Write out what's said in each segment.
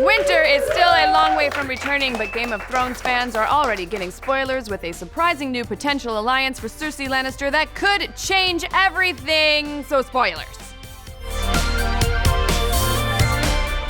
Winter is still a long way from returning, but Game of Thrones fans are already getting spoilers with a surprising new potential alliance for Cersei Lannister that could change everything. So spoilers.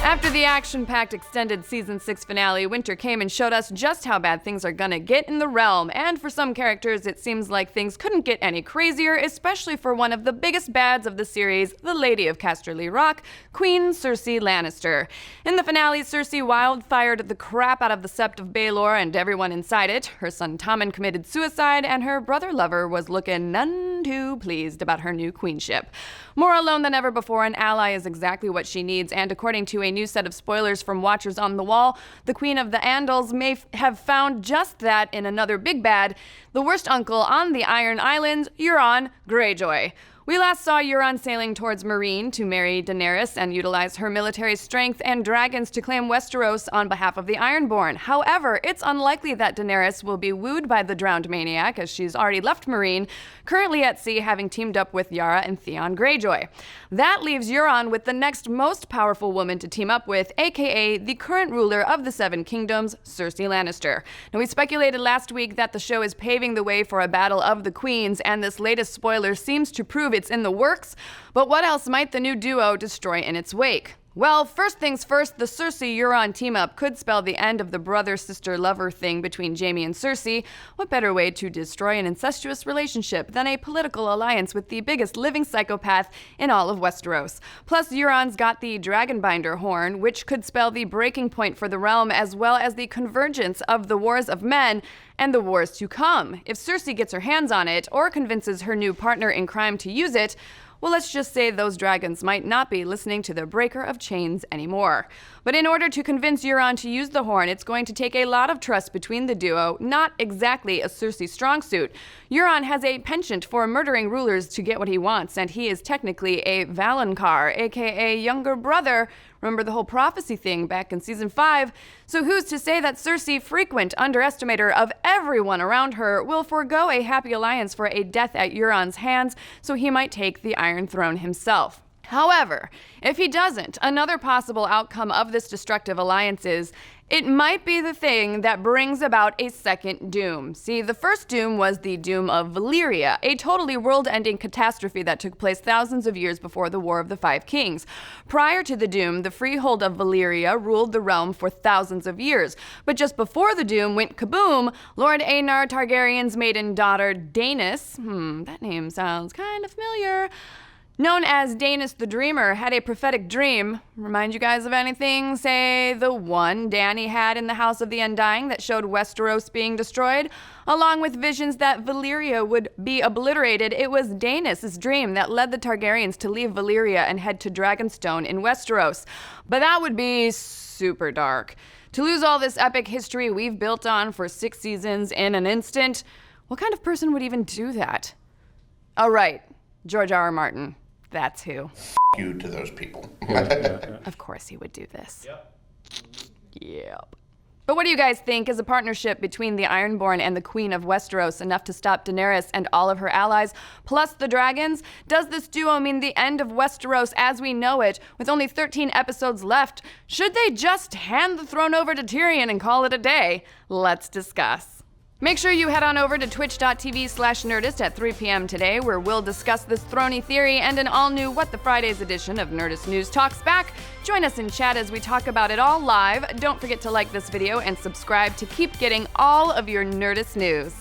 After the action-packed extended Season 6 finale, Winter came and showed us just how bad things are gonna get in the realm, and for some characters it seems like things couldn't get any crazier, especially for one of the biggest bads of the series, the Lady of Casterly Rock, Queen Cersei Lannister. In the finale, Cersei wildfired the crap out of the Sept of Baelor and everyone inside it. Her son Tommen committed suicide, and her brother lover was looking none too pleased about her new queenship. More alone than ever before, an ally is exactly what she needs, and according to a new set of spoilers from Watchers on the Wall, the Queen of the Andals may have found just that in another big bad, the worst uncle on the Iron Islands, Euron Greyjoy. We last saw Euron sailing towards Meereen to marry Daenerys and utilize her military strength and dragons to claim Westeros on behalf of the Ironborn. However, it's unlikely that Daenerys will be wooed by the drowned maniac, as she's already left Meereen, currently at sea having teamed up with Yara and Theon Greyjoy. That leaves Euron with the next most powerful woman to team up with, aka the current ruler of the Seven Kingdoms, Cersei Lannister. Now, we speculated last week that the show is paving the way for a battle of the queens, and this latest spoiler seems to prove it's in the works, but what else might the new duo destroy in its wake? Well, first things first, the Cersei-Euron team-up could spell the end of the brother-sister-lover thing between Jaime and Cersei. What better way to destroy an incestuous relationship than a political alliance with the biggest living psychopath in all of Westeros? Plus, Euron's got the Dragonbinder horn, which could spell the breaking point for the realm, as well as the convergence of the Wars of Men and the wars to come. If Cersei gets her hands on it, or convinces her new partner in crime to use it, well, let's just say those dragons might not be listening to the breaker of chains anymore. But in order to convince Euron to use the horn, it's going to take a lot of trust between the duo, not exactly a Cersei strong suit. Euron has a penchant for murdering rulers to get what he wants, and he is technically a Valonqar, aka younger brother. Remember the whole prophecy thing back in Season 5? So who's to say that Cersei, frequent underestimator of everyone around her, will forego a happy alliance for a death at Euron's hands, so he might take the Iron Throne himself? However, if he doesn't, another possible outcome of this destructive alliance is it might be the thing that brings about a second doom. See, the first doom was the doom of Valyria, a totally world-ending catastrophe that took place thousands of years before the War of the Five Kings. Prior to the doom, the freehold of Valyria ruled the realm for thousands of years. But just before the doom went kaboom, Lord Aenar Targaryen's maiden daughter, Daenerys, that name sounds kind of familiar, known as Daenerys the Dreamer, had a prophetic dream. Remind you guys of anything? Say, the one Dany had in the House of the Undying that showed Westeros being destroyed? Along with visions that Valyria would be obliterated, it was Daenerys' dream that led the Targaryens to leave Valyria and head to Dragonstone in Westeros. But that would be super dark. To lose all this epic history we've built on for 6 seasons in an instant, what kind of person would even do that? Oh, right, George R.R. Martin. That's who. You to those people. Of course he would do this. Yep. But what do you guys think? Is a partnership between the Ironborn and the Queen of Westeros enough to stop Daenerys and all of her allies, plus the dragons? Does this duo mean the end of Westeros as we know it, with only 13 episodes left? Should they just hand the throne over to Tyrion and call it a day? Let's discuss. Make sure you head on over to twitch.tv/Nerdist at 3 p.m. today, where we'll discuss this throny theory and an all-new What the Fridays edition of Nerdist News Talks Back. Join us in chat as we talk about it all live. Don't forget to like this video and subscribe to keep getting all of your Nerdist news.